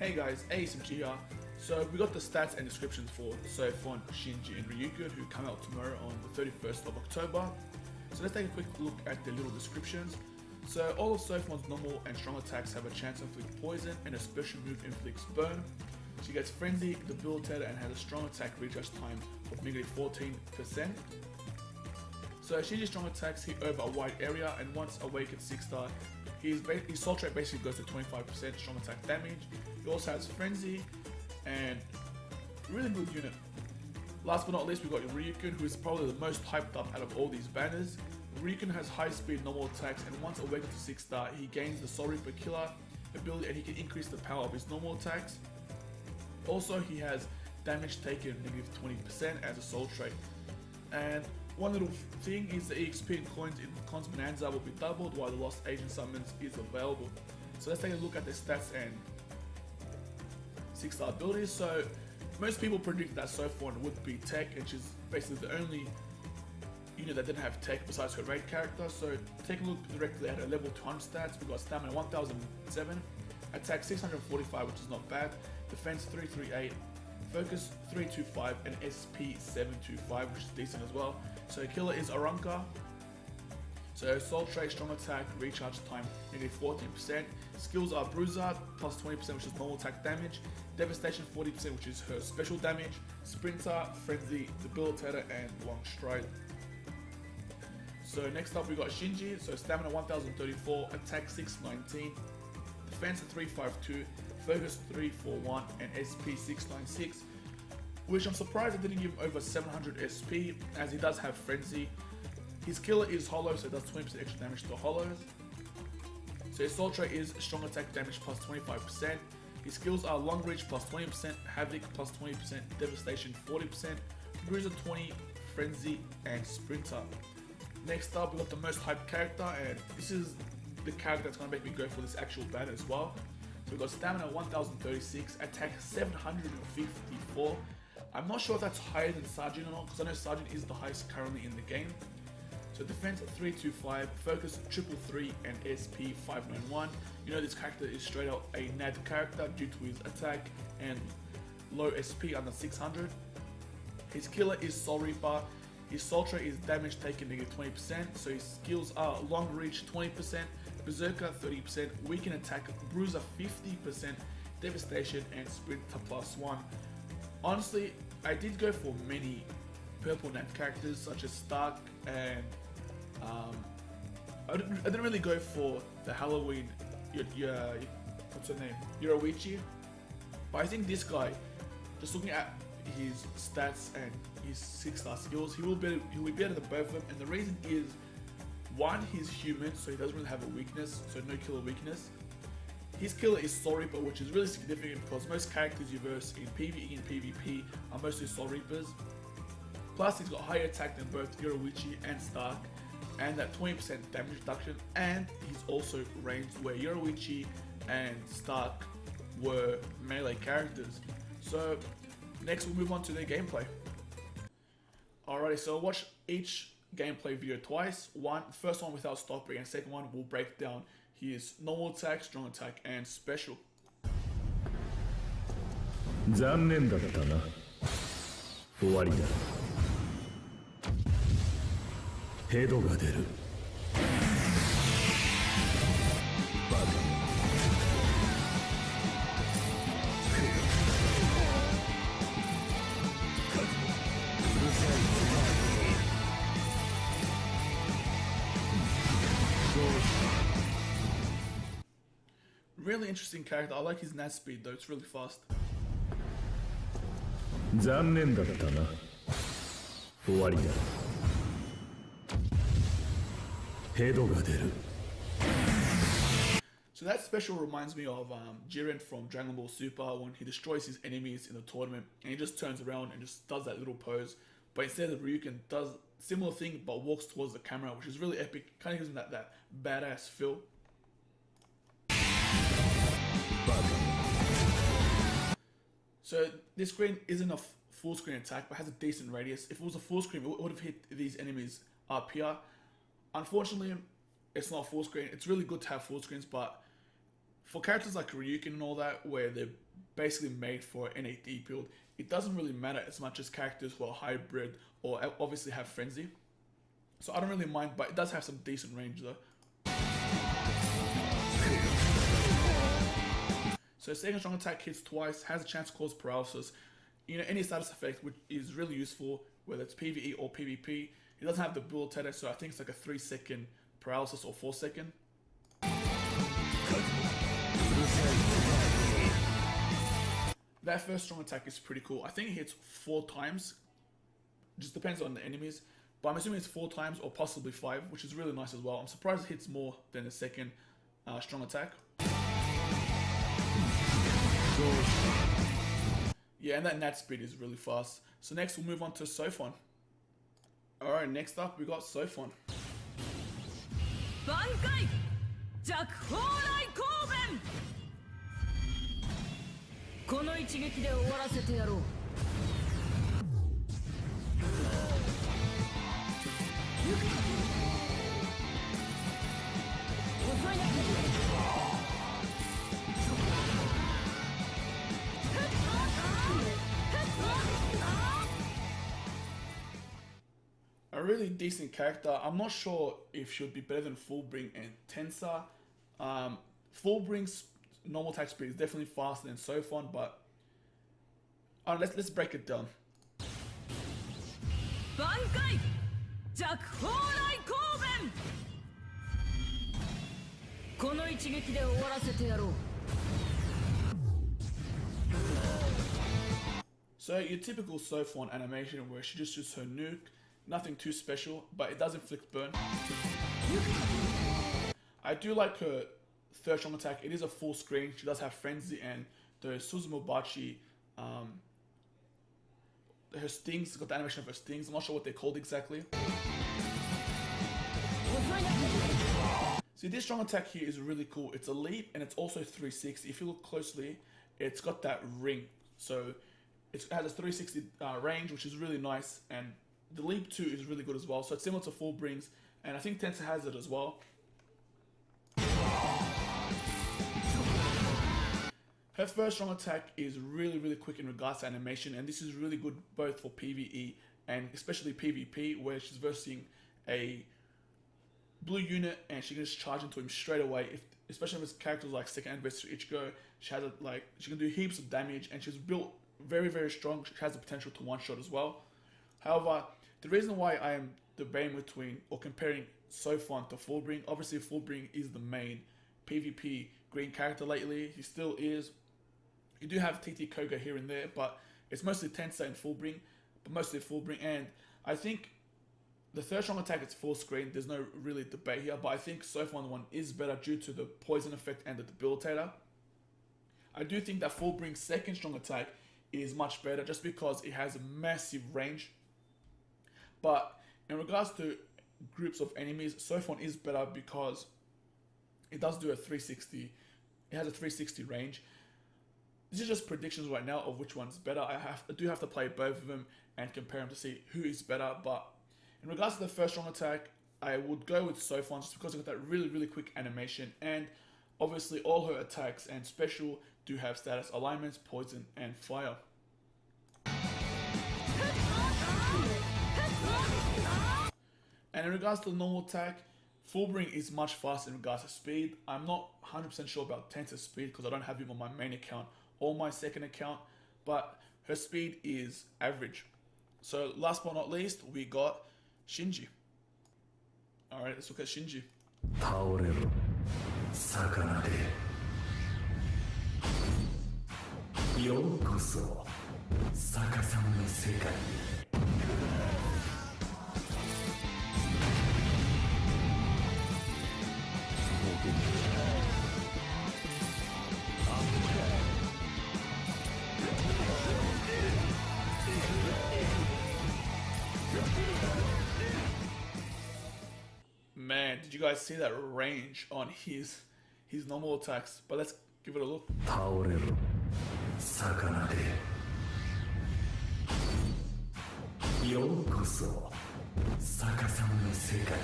Hey guys, ASMG here. So we got the stats and descriptions for Soi Fon, Shinji and Ryuken who come out tomorrow on the 31st of October. So let's take a quick look at the little descriptions. So all of Soi Fon's normal and strong attacks have a chance to inflict poison, and a special move inflicts burn. She gets frenzy, debilitated, and has a strong attack recharge time of -14%. So Shinji's strong attacks hit over a wide area, and once awakened 6-star, his soul trait basically goes to 25% strong attack damage. He also has frenzy and really good unit. Last but not least, we got Ryuken, who is probably the most hyped up out of all these banners. Ryuken has high speed normal attacks, and once awakened to 6-star, he gains the Soul Reaper Killer ability, and he can increase the power of his normal attacks. Also, he has damage taken -20% as a soul trait. And one little thing is the EXP and coins in Cons Bonanza will be doubled while the Lost Agent Summons is available. So let's take a look at the stats and 6-star abilities. So most people predict that Soi Fon would be tech, and she's basically the only unit that didn't have tech besides her raid character. So take a look directly at her level 200 stats. We got stamina 1007, attack 645, which is not bad, defense 338, focus 325, and SP 725, which is decent as well. So killer is Aranka. So soul trait, strong attack, recharge time -14%. Skills are Bruiser plus 20%, which is normal attack damage, devastation 40%, which is her special damage, sprinter, frenzy, debilitator, and long stride. So next up we got Shinji. So stamina 1034, attack 619, defense 352, focus 341, and SP 696, which I'm surprised I didn't give him over 700 SP, as he does have frenzy. His killer is hollow, so it does 20% extra damage to hollows. So his soul trait is strong attack damage plus 25%. His skills are long reach plus 20%, havoc plus 20%, devastation 40%, bruiser 20, frenzy, and sprinter. Next up, we got the most hyped character, and this is the character that's gonna make me go for this actual banner as well. So we got stamina 1036, attack 754. I'm not sure if that's higher than Sergeant or not, because I know Sergeant is the highest currently in the game. So defense 325, focus 333, and SP 591. You know this character is straight up a NAD character due to his attack and low SP under 600. His killer is Soul Reaper. His soul trait is damage taken -20%, so his skills are long reach 20%, berserker 30%, weaken attack, bruiser 50%, devastation, and sprinter +1. Honestly, I did go for many purple NAD characters such as Stark, and I didn't really go for the Halloween, what's her name, Yoruichi. But I think this guy, just looking at his stats and his 6-star skills, he'll be better than both of them. And the reason is, one, he's human, so he doesn't really have a weakness, so no killer weakness. His killer is Soul Reaper, which is really significant because most characters you verse in PvE and PvP are mostly Soul Reapers. Plus, he's got higher attack than both Yoruichi and Stark, and that 20% damage reduction, and he's also ranged, where Yoruichi and Stark were melee characters. So next we'll move on to their gameplay. Alrighty, so watch each gameplay video twice. First one without stopping, and second one will break down his normal attack, strong attack, and special. 残念だったな。終わりだ。ヘドが出る。バカ。Really interesting character. I like his NAD speed though, it's really fast. 残念だったな。終わりだ。ヘドが出る。So that special reminds me of Jiren from Dragon Ball Super, when he destroys his enemies in the tournament and he just turns around and just does that little pose. But instead of Ryuken does similar thing but walks towards the camera, which is really epic. Kind of gives him that badass feel. So this screen isn't a full screen attack, but has a decent radius. If it was a full screen, it would have hit these enemies up here. Unfortunately, it's not full screen. It's really good to have full screens, but for characters like Ryuken and all that, where they're basically made for an AD build. It doesn't really matter as much as characters who are hybrid or obviously have frenzy. So I don't really mind, but it does have some decent range though. So second strong attack hits twice, has a chance to cause paralysis. You know, any status effect, which is really useful, whether it's PvE or PvP. It doesn't have the debilitator, so I think it's like a 3-second paralysis or 4-second. That first strong attack is pretty cool. I think it hits 4 times. Just depends on the enemies. But I'm assuming it's 4 times or possibly 5, which is really nice as well. I'm surprised it hits more than the second strong attack. Yeah, and that nat speed is really fast. So next we'll move on to Soi Fon. Alright, next up we got Soi Fon. Bankai! Jakhorai Koben! この一撃で終わらせてやろう。遅いな。A really decent character. I'm not sure if she would be better than Fullbring and Tensor. Fullbring's normal attack speed is definitely faster than Soi Fon, but let's break it down. Bankai! Jakhorai Koben! この一撃で終わらせてやろう。So your typical Soi Fon animation where she just shoots her nuke, nothing too special, but it does inflict burn. I do like her third strong attack. It is a full screen. She does have frenzy and the Suzumobachi, her stings, got the animation of her stings. I'm not sure what they're called exactly. See, this strong attack here is really cool. It's a leap and it's also 360. If you look closely, it's got that ring. So it has a 360 range, which is really nice. And the leap 2 is really good as well. So it's similar to Fullbring's, and I think Tensor has it as well. Her first strong attack is really quick in regards to animation, and this is really good both for PvE and especially PvP, where she's versing a blue unit and she can just charge into him straight away. Especially with characters like second anniversary Ichigo, she can do heaps of damage, and she's built very strong. She has the potential to one-shot as well. However, the reason why I am debating between or comparing Soi Fon to Fullbring, obviously Fullbring is the main PvP green character lately. He still is. You do have TT Koga here and there, but it's mostly Tensor and Fullbring, but mostly Fullbring. And I think the third strong attack is full screen. There's no really debate here, but I think Soi Fon one is better due to the poison effect and the debilitator. I do think that Fullbring's second strong attack is much better just because it has a massive range. But in regards to groups of enemies, Soi Fon is better because it does do a 360. It has a 360 range. This is just predictions right now of which one's better. I do have to play both of them and compare them to see who is better. But in regards to the first strong attack, I would go with Soi Fon just because it's got that really quick animation, and obviously all her attacks and special do have status alignments, poison, and fire. And in regards to the normal attack, Fullbring is much faster in regards to speed. I'm not 100% sure about Tensor's speed because I don't have him on my main account or my second account, but her speed is average. So last but not least, we got Shinji. Alright, let's look at Shinji. 倒れろ魚でようこそ逆さまの世界へ Man, did you guys see that range on his normal attacks? But let's give it a look. 倒れろ魚でようこそ逆さまの世界へ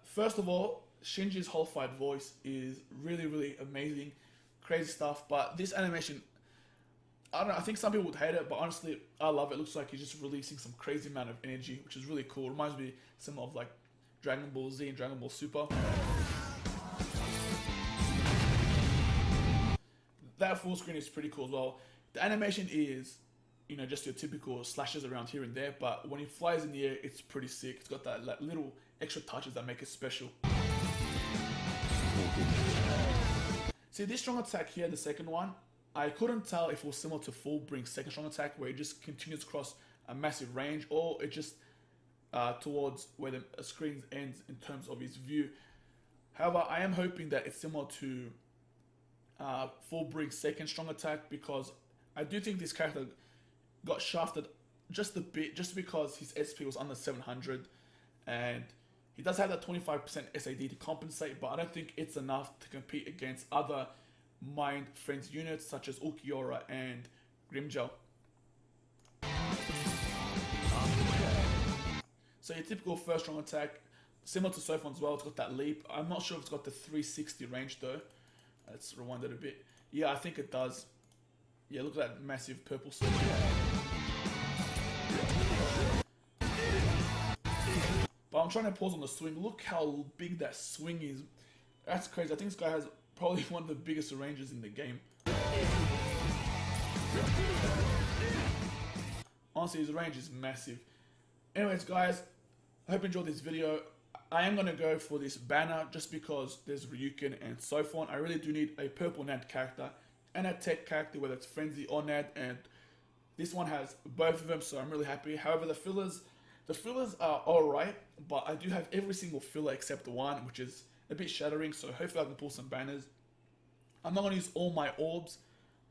First of all, Shinji's whole fight voice is really amazing. crazy stuff. But this animation, I don't know, I think some people would hate it, but honestly, I love it. It looks like he's just releasing some crazy amount of energy, which is really cool. Reminds me similar of like Dragon Ball Z and Dragon Ball Super. That full screen is pretty cool as well. The animation is, you know, just your typical slashes around here and there, but when he flies in the air, it's pretty sick. It's got that like, little extra touches that make it special. See, this strong attack here, the second one, I couldn't tell if it was similar to Fullbrink's second strong attack, where it just continues across a massive range, or it just towards where the screen ends in terms of his view. However, I am hoping that it's similar to Fullbrink's second strong attack, because I do think this character got shafted just a bit, just because his SP was under 700, and he does have that 25% SAD to compensate, but I don't think it's enough to compete against other Mind Frenzy units such as Ulquiorra and Grimgel. So your typical first strong attack, similar to Soi Fon as well, it's got that leap. I'm not sure if it's got the 360 range though. Let's rewind it a bit. Yeah, I think it does. Yeah, look at that massive purple sword. But I'm trying to pause on the swing. Look how big that swing is. That's crazy. I think this guy has probably one of the biggest ranges in the game. Honestly, his range is massive. Anyways, guys, I hope you enjoyed this video. I am going to go for this banner just because there's Ryuken and Soi Fon. I really do need a purple NAD character and a tech character, whether it's Frenzy or NAD, and this one has both of them, so I'm really happy. However, the fillers are alright, but I do have every single filler except one, which is a bit shattering, so hopefully I can pull some banners. I'm not going to use all my orbs.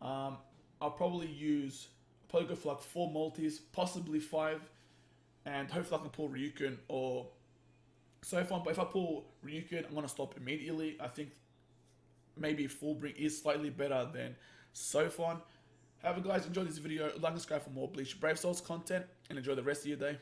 I'll probably go for like 4 multis, possibly 5, and hopefully I can pull Ryuken or Soi Fon. But if I pull Ryuken, I'm going to stop immediately. I think maybe Fullbrink is slightly better than Soi Fon. However, guys, enjoy this video. Like and subscribe for more Bleach Brave Souls content, and enjoy the rest of your day.